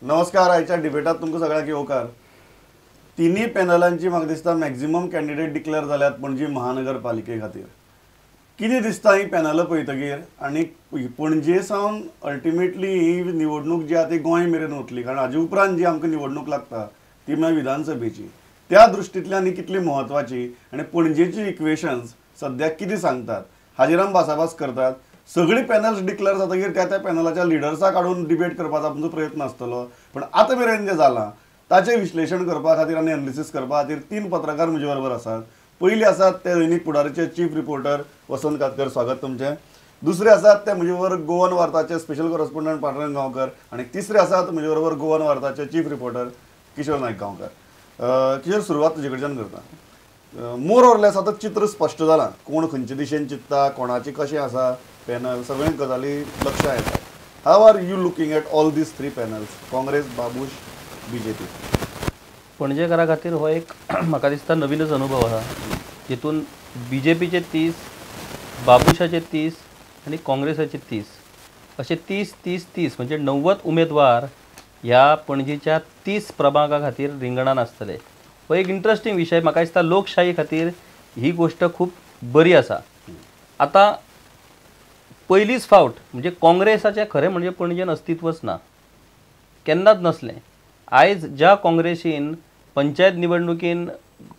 नमस्कार. आयच्या डिबेटात तुमकां सगळ्यांक येवकार. तिनी पॅनलांची म्हाका दिसता मॅक्झिमम कॅन्डिडेट डिक्लेअर जाल्यात पणजी महानगरपालिके खातीर. कितें दिसता ही पॅनलां पळयतकीर आनी पणजे सावन अल्टिमेटली ही निवडणूक जी आहा ती गोंय मेरेन वतली, कारण हाजे उपरांत जी आमकां निवडणूक लागता ती म्हळ्यार विधानसभेची. त्या दृश्टींतल्यान ही कितली म्हत्वाची आनी पणजेची इक्वेशन्स सद्याक कितें सांगतात हाजेर आमी भासाभास करतात. सगळी पॅनल्स डिक्लेअर जातकीर त्या पॅनलाच्या लिडर्साक काडून डिबेट करपाचो आमचो प्रयत्न आसतलो. पण आतां मेरेन जें जालां ताचें विश्लेशण करपा खातीर आनी एनालिसीस करपा खातीर 3 पत्रकार म्हजे बरोबर आसात. पयले आसात ते दैनीक पुढारीचे चीफ रिपोर्टर वसंत कातकर, स्वागत तुमचें. दुसरे आसात ते म्हजे बरोबर गोवन वार्ताचे स्पेशल कॉरेस्पॉन्डंट पांडुरंग गांवकर आनी तिसरे आसात म्हजे बरोबर गोवन वार्ताचे चीफ रिपोर्टर किशोर नायक गांवकर. किशोर, सुरवात तुजे कडच्यान करता. मोर ऑर लेस आतां चित्र स्पश्ट जालां, कोण खंयचे दिशेन चिंतता, कोणाचें कशें आसा पॅनल, सगळे गजाली लक्षांत येतात. How are you looking at all these 3 panels, Congress, Babush, BJP? पणजेकारा खातीर हो एक म्हाका दिसता नवीनच अनुभव आसा, जितून बीजेपीचे 30, बाबुशाचे 30 आनी काँग्रेसाचे 30 असे 30-30-30 म्हणजे 90 उमेदवार ह्या पणजेच्या 30 प्रभागा खातीर रिंगणान आसतले. हो एक इंट्रस्टिंग विशय. म्हाका दिसता लोकशाही खातीर ही गोष्ट खूब बरी आसा. आता पयलीच फावट म्हणजे काँग्रेसाचें खरें म्हणजे पणजेन अस्तित्वच ना, केन्नाच नसलें. आयज ज्या काँग्रेसीन पंचायत निवडणुकीन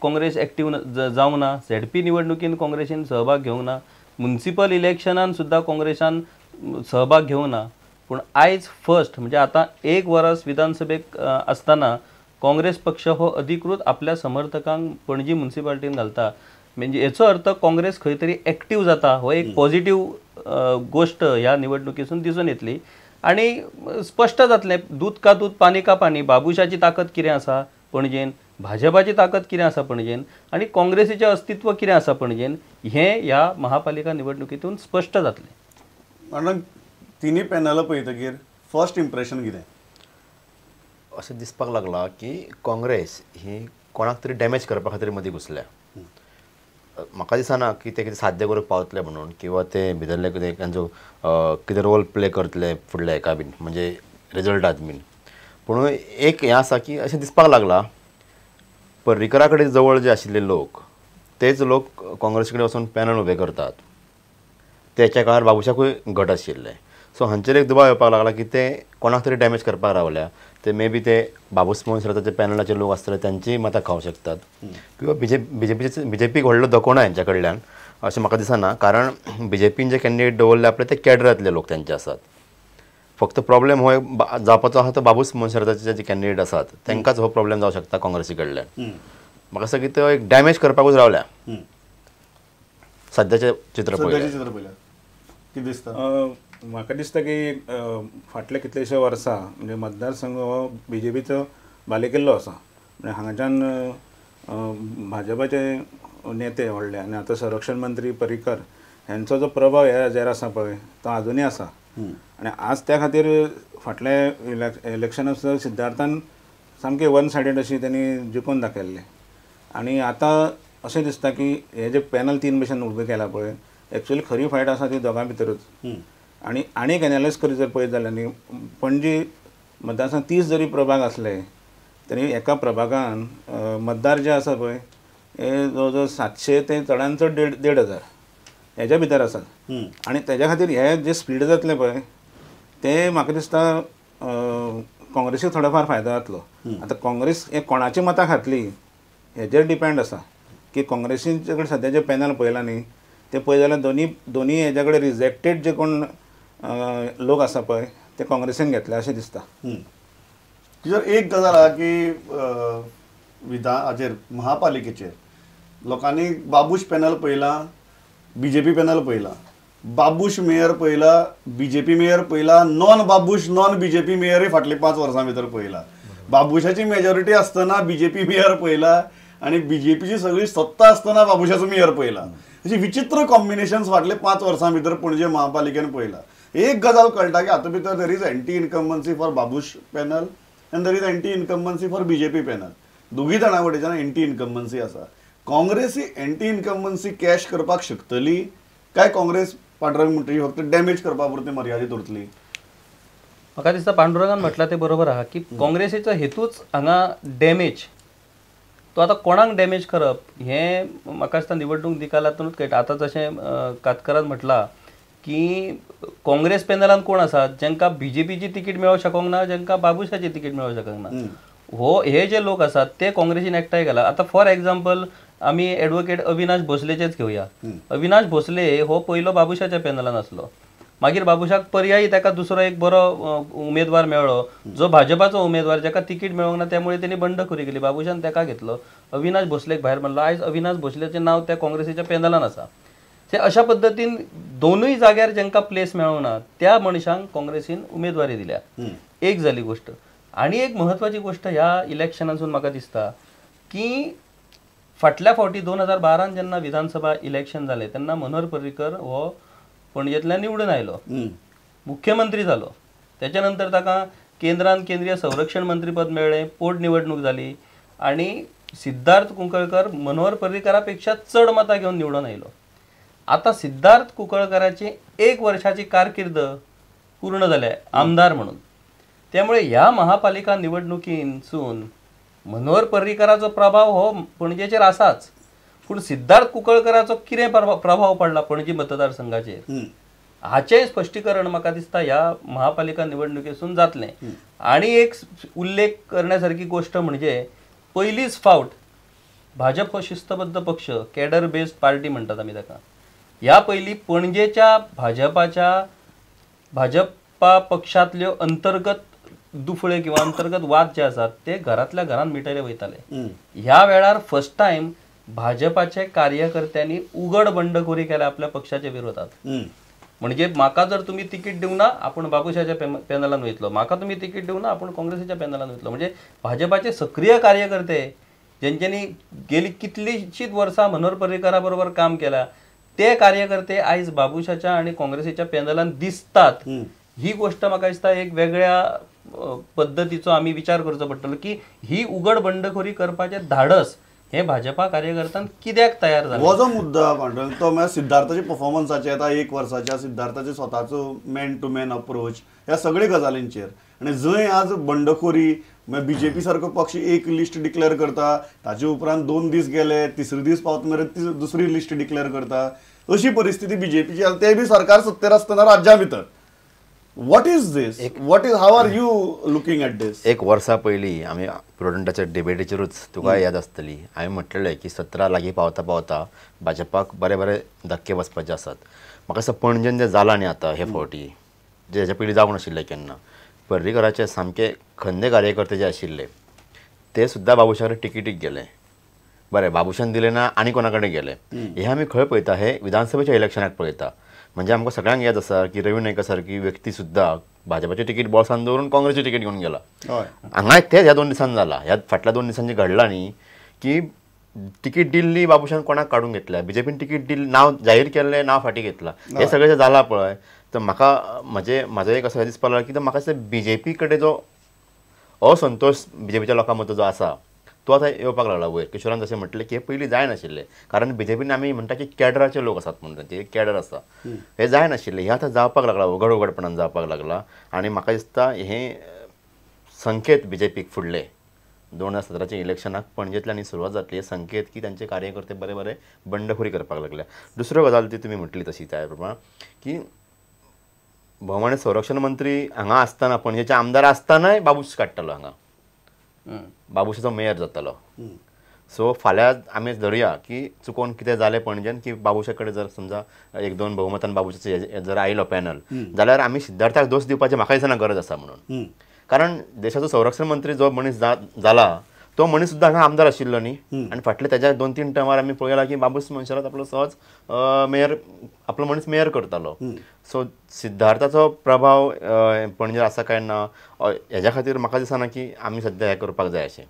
काँग्रेस एक्टीव जावंक ना, झेडपी निवडणुकीन काँग्रेसीन सहभाग घेवंक ना, म्युनिसिपल इलेक्शनान सुद्दां काँग्रेसान सहभाग घेवंक ना, पूण आयज फर्स्ट म्हणजे आतां 1 वर्स विधानसभेक आसतना काँग्रेस पक्ष हो अधिकृत आपल्या समर्थकांक पणजी म्युनिसिपालिटीन घालता. म्हणजे हेचो अर्थ काँग्रेस खंय तरी एक्टीव जाता. हो एक पॉझिटिव्ह गोष्ट ह्या निवडणुकीसून दिसून येतली आनी स्पश्ट जातलें दूध का दूध पानी का पानी. बाबुशाची ताकद कितें आसा पणजेन, भाजपाची ताकद कितें आसा पणजेन आनी काँग्रेसीचें अस्तित्व कितें आसा पणजेन, हें ह्या महापालिका निवडणुकीतून स्पश्ट जातलें. कारण तिनी पॅनलां पळयतकीर फर्स्ट इम्प्रेशन कितें अशें दिसपाक लागलां की काँग्रेस ही कोणाक तरी डॅमेज करपा खातीर मदीं घुसल्या. म्हाका दिसना की ते कितें साध्य करूंक पावतले म्हणून, किंवा ते भितरले कितें तांचो कितें रोल प्ले करतले फुडल्या हेका बीन म्हणजे रिजल्टांत बीन. पूण एक हें आसा की अशें दिसपाक लागलां पर्रीकरा कडेन जवळ जे आशिल्ले लोक तेच लोक काँग्रेसी कडेन वचून पॅनल उबे करतात. तेच्या काळार बाबुशाकूय घट आशिल्ले. सो हांचेर एक दबाव येवपाक लागला की ते कोणाक तरी डॅमेज करपाक रावल्या. ते मे बी ते बाबूस मोहन पॅनलाचे लोक आसतले त्यांची मतां खावंक शकतात, किंवा बीजेपीक व्हडलो धोको ना हेंच्या कडल्यान अशें म्हाका दिसना. कारण बीजेपीन जे कॅन्डिडेट दवरले आपले ते कॅडरांतले लोक तेंचे आसात. फक्त प्रॉब्लेम हो जावपाचो आसा तो बाबूस मोहन जे कॅन्डिडेट आसात तांकांच हो प्रॉब्लेम जावं शकता काँग्रेसी कडल्यान. म्हाका दिसता की तो एक डॅमेज करपाकूच रावल्या सद्याचें चित्र पळयल्यार. कितें दिसता? म्हाका दिसता की फाटले कितलेशे वर्सां म्हणजे मतदारसंघ हो बीजेपीचो बालेकिल्लो आसा. म्हणजे हांगाच्यान भाजपाचे नेते व्हडले आनी आतां संरक्षण मंत्री पर्रीकर हांचो जो प्रभाव ह्या हाजेर आसा पळय तो आजुनूय आसा. आनी आज त्या खातीर फाटले इलेक्शना सुद्दां सिद्धार्थान सामके वन सायडेड अशी त्यांनी जिखून दाखयल्ले. आनी आतां अशें दिसता की हे जे पॅनल 3 भशेन उबे केला पळय एक्चुअली खरी फायट आसा ती दोगां भितरूच. आनी एक एनालिसीस करीत जर पळयत जाल्यार न्ही पणजी मतदारसंघ 30 जरी प्रभाग आसले तरी एका प्रभागान मतदार जे आसा पळय हे जवळ 700 ते चडांत चड 1,500 हेच्या भितर आसात. आनी तेच्या खातीर हे जे स्प्लीट जातले पळय ते म्हाका दिसता काँग्रेसीक थोडो फार फायदो जातलो. आतां काँग्रेस हे कोणाची मतां खातली हेजेर डिपेंड आसा की काँग्रेसीचे कडेन सद्या जे पॅनल पळयला न्ही ते पळय जाल्यार दोनी हेच्या कडेन रिजेक्टेड जे कोण लोक आसा पळय ते काँग्रेसीन घेतले अशें दिसता. किशोर, एक गजाल आहा की हाचेर महापालिकेचेर लोकांनी बाबूश पॅनल पळयला, बीजेपी पॅनल पळयला, बाबूश मेयर पळयला, बीजेपी मेयर पळयला, नॉन बाबूश नॉन बीजेपी मेयरय फाटली 5 वर्सां भितर पळयला. बाबुशाची मेजॉरिटी आसतना बीजेपी मेयर पळयला आनी बीजेपीची सगळी सत्ता आसतना बाबुशाचो मेयर पळयला. अशी विचित्र कॉम्बिनेशन्स फाटले 5 वर्सां भितर पणजे महापालिकेन पळयला. एक गजाल कळटा की हातूंत भितर there is anti incumbency for Babush panel and there is anti incumbency for BJP panel. दोगी जाणां कडेच्यान एंटी इनकम्बन्सी आसा. काँग्रेस ही एंटी इनकम्बन्सी कॅश करपाक शकतली काय काँग्रेस पांढरंग म्हणटरी फक्त डॅमेज करपा पुरती मर्यादित उरतली? म्हाका दिसता पांडुरंगान म्हटलं ते बरोबर आहा की काँग्रेसीचो हेतूच हांगा डॅमेज, तो आतां कोणाक डॅमेज करप हें म्हाका दिसता निवडणूक निकालांतूनच कळटा. आतां जशें कातकरान म्हटलां की काँग्रेस पॅनलान कोण आसात जांकां BJPची तिकीट मेळोंक शकूंक ना, जांकां बाबुशाची तिकीट मेळोंक शकूंक ना, हे जे लोक आसात ते काँग्रेसीन एकठांय गेला. आतां फॉर एक्झाम्पल आमी एडवोकेट अविनाश भोसलेचेच घेवया. अविनाश भोसले हो पयलो बाबुशाच्या पॅनलान आसलो, मागीर बाबुशाक पर्यायी ताका दुसरो एक बरो उमेदवार मेळ्ळो जो भाजपाचो उमेदवार, जाका तिकीट मेळोंक ना, त्यामुळे त्यांनी बंडखोरी केली. बाबुशान ताका घेतलो, अविनाश भोसलेक भायर मारलो. आयज अविनाश भोसलेचें नांव त्या काँग्रेसीच्या पॅनलान आसा. ते अशा पद्दतीन दोनूय जाग्यार जांकां प्लेस मेळोंक ना त्या मनशांक काँग्रेसीन उमेदवारी दिल्या. एक जाली गोश्ट. आनी एक म्हत्वाची गोश्ट ह्या इलेक्शनासून म्हाका दिसता की फाटल्या फावटी 2012 जेन्ना विधानसभा इलेक्शन जालें तेन्ना मनोहर पर्रीकर हो पणजेंतल्यान निवडून आयलो, मुख्यमंत्री जालो. त्याच्या नंतर ताका केंद्रान केंद्रीय संरक्षण मंत्रीपद मेळ्ळें, पोटनिवडणूक जाली आनी सिद्धार्थ कुंकळकर मनोहर पर्रीकरा पेक्षा चड मतां घेवन निवडून आयलो. आता सिद्धार्थ कुंकळकराची 1 वर्षाची कारकीर्द पूर्ण जाल्या आमदार म्हणून. त्यामुळे ह्या महापालिका निवडणुकींसून मनोहर पर्रीकराचो प्रभाव हो पणजेचेर आसाच, पूण सिद्धार्थ कुंकळकराचो कितें प्रभाव पडला पणजी मतदारसंघाचेर हाचें स्पश्टीकरण म्हाका दिसता ह्या महापालिका निवडणुकेसून जातलें. आनी एक उल्लेख करण्यासारकी गोष्ट म्हणजे पयलीच फावट भाजप हो शिस्तबद्ध पक्ष, कॅडर बेस्ड पार्टी म्हणटात आमी ताका, ह्या पयलीं पणजेच्या भाजपा पक्षांतल्यो अंतर्गत दुफळे किंवा अंतर्गत वाद जे आसात ते घरातल्या घरान मिटयले वयताले. ह्या वेळार फर्स्ट टायम भाजपाचे कार्यकर्त्यांनी उघड बंडखोरी केल्या आपल्या पक्षाच्या विरोधात. म्हणजे म्हाका जर तुम्ही तिकीट दिवं ना आपण बाबुशाच्या पॅनलान वयतलो, म्हाका तुम्ही तिकीट दिवं ना आपण काँग्रेसीच्या पॅनलान वयतलो. म्हणजे भाजपाचे सक्रिय कार्यकर्ते ज्यांच्यांनी गेली कितलीशीच वर्सां मनोहर पर्रीकरा बरोबर काम केला ते कार्यकर्ते आयज बाबुशाच्या आणि काँग्रेसीच्या पॅनलान दिसतात. ही गोष्ट म्हाका दिसता एक वेगळ्या पद्धतीचो आमी विचार करचो पडटलो की ही उघड बंडखोरी करपाचे धाडस हे भाजपा कार्यकर्त्यांक कित्याक तयार जाले. हो जो मुद्दा पांडुरंग तो म्हणजे सिद्धार्थाच्या परफॉर्मन्साचे आता 1 वर्साच्या सिद्धार्थाचे स्वताचो मॅन टू मॅन अप्रोच ह्या सगळ्या गजालींचेर आणि जंय आज बंडखोरी BJP सारको पक्ष एक लिस्ट डिक्लेअर करता, ताचे उपरांत 2 दीस गेले, तिसरे दीस पावत मेरेन दुसरी लिस्ट डिक्लेअर करता, अशी परिस्थिती BJPची आसा. ते बी सरकार सत्तेर आसतना राज्या भितर. What is this? What is how are you looking at this? 1 वर्सा पयलीं आमी प्रुडंटाच्या डिबेटीचेरूच तुका याद आसतली हांवें म्हटलेलें की 17 लागीं पावता पावता भाजपाक बरे धक्के वचपाचे आसात. म्हाका दिसता पणजेन जें जालां न्ही आतां हे फावटी, जे हेच्या पयलीं जावंक नाशिल्लें केन्ना, पर्रीकराचे सामके खंदे कार्यकर्ते जे आशिल्ले ते सुद्दां बाबुशाक तिकीटीक गेले. बरें, बाबुशान दिले ना आनी कोणा कडेन गेले. हे आमी खंय पळयता, हे विधानसभेच्या इलेक्शनाक पळयता. म्हणजे आमकां सगळ्यांक याद आसा की रवी नायका सारकी व्यक्ती सुद्दां भाजपाची तिकीट बोळसान दवरून काँग्रेसची तिकीट घेवन गेला. हांगा तेच ह्या 2 दिसांनी जालां. ह्या फाटल्या 2 दिसांनी घडलां न्ही की तिकीट दिल्ली बाबुशान कोणाक काडून घेतल्या, BJPन तिकीट दिल्ली, नांव जाहीर केल्लें, नांव फाटीं घेतलां. हे सगळें जें जालां पळय, तर म्हाका म्हजो एक असो दिसपाक लागला की म्हाका दिसता BJP कडेन जो असंतोष BJPच्या लोकां मदीं जो आसा तो आतां येवपाक लागला वयर. किशोरान जशें म्हटलें की हे पयलीं जाय नाशिल्लें, कारण BJPन आमी म्हणटा की कॅडराचे लोक आसात म्हणून, ते कॅडर आसा, हे जाय नाशिल्लें. हे आतां जावपाक लागला, उघडपणान जावपाक लागला. आनी म्हाका दिसता हे संकेत BJPक फुडले 2017च्या इलेक्शनाक पणजेंतल्यान सुरवात जातली, हे संकेत की तांचे कार्यकर्ते बरे बंडखोरी करपाक लागल्या. दुसरो गजाल ती तुमी म्हटली तशी त्या प्रमाण की भोवमाने संरक्षण मंत्री हांगा आसतना, पणजेचे आमदार आसतनाय बाबूश काडटालो हांगा, बाबुशाचो मेयर जातालो. सो फाल्यां आमी धरुया की चुकोवन कितें जालें पणजेन की बाबुशा कडेन जर समजा 1-2 बहुमतान बाबुशाचो जर आयलो पॅनल, जाल्यार आमी सिद्धार्थाक दोश दिवपाची म्हाका दिसना गरज आसा म्हणून. कारण देशाचो संरक्षण मंत्री जो मनीस जाला तो मनीस सुद्दां हांगा आमदार आशिल्लो न्ही. आनी फाटले त्याच्या 2-3 टर्मार आमी पळयलां की बाबूस मनशारात आपलो सहज मेयर, आपलो मनीस मेयर करतालो. सो सिद्धार्थाचो प्रभाव पणजे आसा काय ना हेज्या खातीर म्हाका दिसना की आमी सद्या हें करपाक जाय अशें.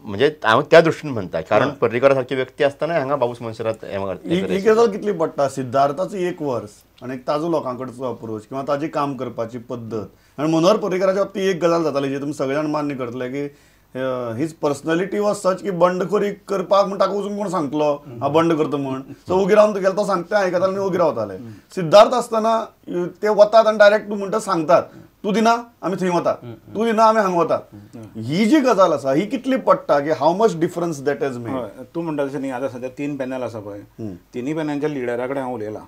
म्हणजे हांव त्या दृश्टीन म्हणटा, कारण पर्रीकरा सारकी व्यक्ती आसतना हांगा बाबूस मनशारात ही गजाल कितली पडटा. सिद्धार्थाचो 1 वर्स आणि ताजो लोकांकडचो अप्रोच किंवा ताजी काम करपाची पद्दत आणि मनोहर पर्रीकराच्या बाबतीत एक गजाल जाताली जी तुमी सगळ्यांनी मान्य करतले की हीज पर्सनॅलिटी वॉज सच की बंडखोरी करपाक म्हण ताका वचून कोण सांगतलो हा बंड करता म्हण. सो उगी रावन गेलो, तो सांगता आयकताले आनी उगी रावताले. सिद्धार्थ आसतना ते वतात आनी डायरेक्ट तूं म्हणटा सांगतात तूं दिना आमी थंय वतात, तूं दिना आमी हांगा वतात. ही जी गजाल आसा ही कितली पडटा की how much difference that is made. हय, तूं म्हणटा तशें न्ही, आतां सद्या 3 पॅनल आसा पळय, तिनूय पॅनलच्या लिडरा कडेन हांव उलयलां.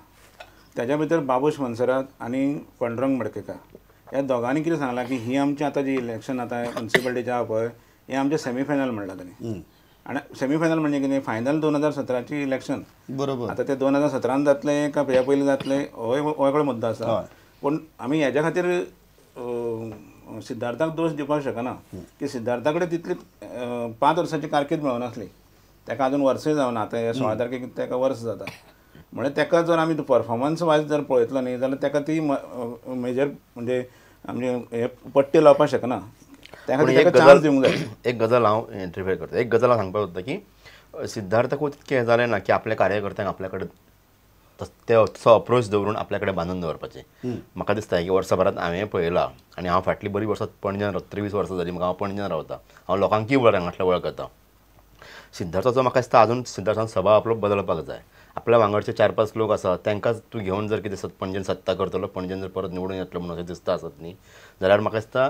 त्याच्या भितर बाबूश मनसरात आनी पांडुरंग मडकयकार ह्या दोगांनी कितें सांगलां की ही आमची आतां जी इलेक्शन आतां म्युन्सिपालिटीचें आहा पळय हें आमचें सेमीफायनल म्हणलां तांणी. आनी सेमीफायनल म्हणजे कितें, फायनल 2017ची इलेक्शन. बरोबर. आतां ते 2017 जातलें काय ह्या पयलीं जातलें हो वेगळो मुद्दो आसा. पूण आमी हेज्या खातीर सिद्धार्थाक दोश दिवपाक शकना की सिद्धार्था कडेन तितली 5 वर्सांची कारकीर्द मेळनासली. ताका अजून वर्सूय जावना, आतां हे 16 तारखेक ताका वर्स जाता. म्हणजे ताका जर आमी परफॉर्मन्स वायज जर पळयतलो न्ही जाल्यार ताका ती मेजर म्हणजे आमचे हे पट्टी लावपाक शकना. त्या खातीर ताका चान्स दिवंक जाय. एक गजाल हांव इंटरफियर करता. एक गजाल हांव सांगपाक सोदता की सिद्धार्थाक तितकें हें जालें ना की आपल्या कार्यकर्त्यांक आपल्या कडेन तसो अप्रोच दवरून आपल्या कडेन बांदून दवरपाचें. म्हाका दिसता की वर्साभरांत हांवें पळयलां आनी हांव फाटलीं बरीं वर्सां पणजेन 23 वर्सां जालीं म्हाका, हांव पणजेन रावतां, हांव लोकांकूय हांगांतल्या वळखता. सिद्धार्थाचो म्हाका दिसता अजून सिद्धार्थान स्वभाव आपलो बदलपाक जाय. आपल्या वांगडचे 4-5 लोक आसात तांकांच तूं घेवन जर कितें पणजेन सत्ता करतलो, पणजेन जर परत निवडून येतलो म्हणून अशें दिसता आसत न्ही, जाल्यार म्हाका दिसता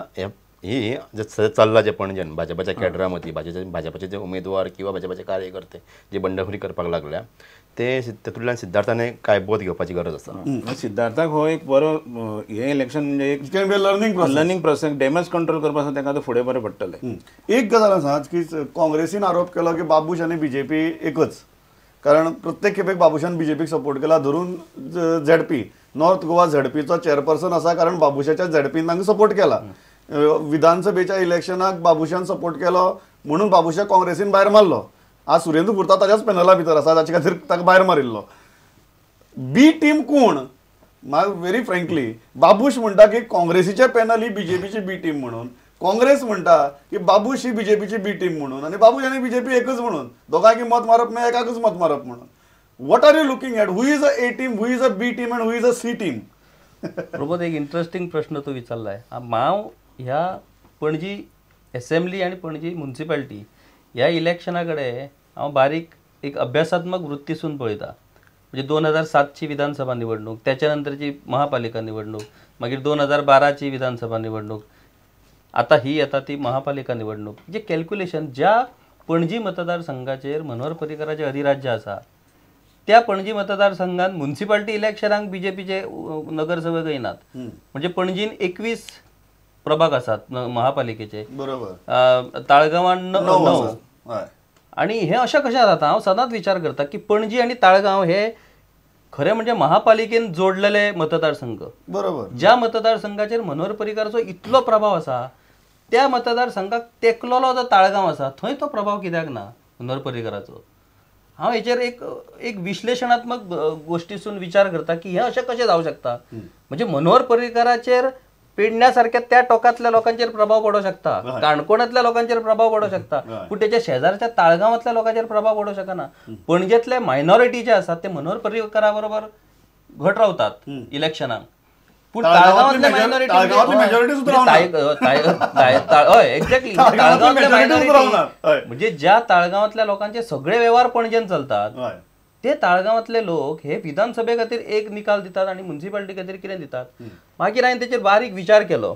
ही जे सद्या चल्लां जे पणजेन भाजपाच्या कॅडरा मदीं भाजपाचे जे उमेदवार किंवा भाजपाचे कार्यकर्ते जे बंडखोरी करपाक लागल्या ते तातूंतल्यान सिद्धार्थान काय बोध घेवपाची गरज आसा. सिद्धार्थाक हो एक बरो हे इलेक्शन म्हणजे एक लर्निंग प्रोसेस डॅमेज कंट्रोल करपाक आसा ताका फुडें बरें पडटलें. एक गजाल आसा की काँग्रेसीन आरोप केलो की बाबूश आनी बीजेपी एकच, कारण प्रत्येक खेपेक बाबूशान बीजेपीक सपोर्ट केला. धरून झेडपी नॉर्थ गोवा झेडपीचो चेअरपर्सन आसा कारण बाबूशाच्या झेडपीन तांकां सपोर्ट केला. विधानसभेच्या इलेक्शनाक बाबूशान सपोर्ट केलो म्हणून बाबूशा काँग्रेसीन भायर मारलो. आज सुरेंद्र फुर्ता ताच्याच पॅनला भितर आसा, ताचे खातीर ताका भायर मारिल्लो. बी टीम कोण? व्हेरी फ्रँकली बाबूश म्हणटा की काँग्रेसीचे पॅनल ही बीजेपीची बी टीम म्हणून, काँग्रेस म्हणटा की बाबूश ही बीजेपीची बी टीम म्हणून आणि बाबूश आनी बीजेपी एकच म्हणून, दोगांकी मत मारप ना एकाकच मत मारप म्हणून. What are you looking at? Who is a A team, who is a B team and who is a C team? Prabodh, एक इंटरेस्टिंग प्रश्न तू विचारलाय. हांव ह्या पणजी असेंब्ली आणि पणजी म्युन्सिपालिटी ह्या इलेक्शनाकडे हांव बारीक एक अभ्यासात्मक वृत्तीसून पळयता. म्हणजे 2007ची विधानसभा निवडणूक, त्याच्यानंतरची महापालिका निवडणूक, मागीर 2012ची विधानसभा निवडणूक, आता ही येता ती महापालिका निवडणूक. जे कॅल्क्युलेशन ज्या पणजी मतदारसंघाचेर मनोहर पर्रीकराचें अधिराज्य आसा त्या पणजी मतदारसंघात म्युन्सिपालिटी इलेक्शनाक बीजेपीचे नगरसेवक येनात. म्हणजे पणजीन 21 प्रभाग आसात महापालिकेचे, बरोबर, ताळगांवान 9. आणि हे अशें कशें जाता? हांव सदांच विचार करता की पणजी आनी ताळगांव हे खरें म्हणजे महापालिकेन जोडलेले मतदारसंघ. बरोबर. ज्या मतदारसंघाचेर मनोहर पर्रीकराचो इतलो प्रभाव आसा त्या मतदारसंघाक तेकलोलो जो ताळगांव आसा थंय तो प्रभाव कित्याक ना मनोहर पर्रीकराचो? हांव हेचेर एक विश्लेशणात्मक गोष्टीसून विचार करता की हे अशें कशें जावं शकता. म्हणजे मनोहर पर्रीकराचेर पेडण्यासारख्या त्या टोकातल्या लोकांचेर प्रभाव पडू शकता, काणकोणातल्या लोकांचेर प्रभाव पडू शकता, पूण त्याच्या शेजारच्या ताळगांवातल्या लोकांचेर प्रभाव पडू शकना. पणजेतले मायनॉरिटी जे आसात ते मनोहर पर्रीकरा बरोबर घट रावतात इलेक्शनाक, पूण ताळगांवातले मायनॉरिटी हय एक्झॅक्टली म्हणजे ज्या ताळगांवातल्या लोकांचे सगळे व्यवहार पणजेन चलतात ते ताळगांवातले लोक हे विधानसभे खातीर एक निकाल दितात आणि म्युन्सिपालिटी खातीर कितें दितात. मागीर हांवें तेचेर बारीक विचार केलो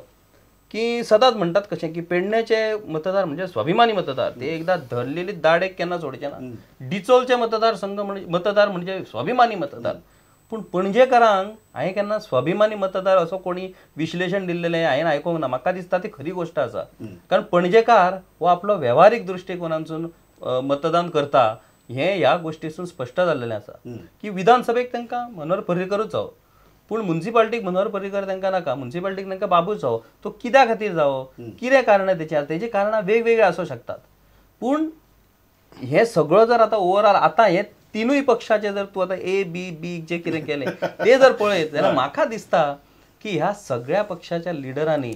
की सदांच म्हणटात कशें की पेडण्याचे मतदार म्हणजे स्वाभिमानी मतदार, ते एकदां धरलेली दाडेक केन्ना सोडचे ना. डिचोलचे मतदार म्हणजे स्वाभिमानी मतदार. पूण पणजेकारांक हांवें केन्ना स्वाभिमानी मतदार असो कोणी विश्लेशण दिल्लेलें हांवें आयकूंक ना. म्हाका दिसता ती खरी गोश्ट आसा, कारण पणजेकार हो आपलो वेव्हारीक दृश्टिकोनांतसून मतदान करता हें ह्या गोश्टीसून स्पश्ट जाल्लेलें आसा की विधानसभेक तांकां मनोहर पर्रीकरूच जावो, पूण म्युन्सिपालिटीक मनोहर पर्रीकर तांकां नाका, म्युन्सिपालिटीक तांकां बाबूच जावो. तो कित्या खातीर जावो, कितें कारणां तेजी कारणां वेगवेगळीं आसूं शकतात. पूण हे सगळं जर आतां ओवरऑल आतां हे तिनूय पक्षाचे जर तूं आतां ए बी बी जे कितें केलें ते जर पळयत जाल्यार म्हाका दिसता की ह्या सगळ्या पक्षाच्या लिडरांनी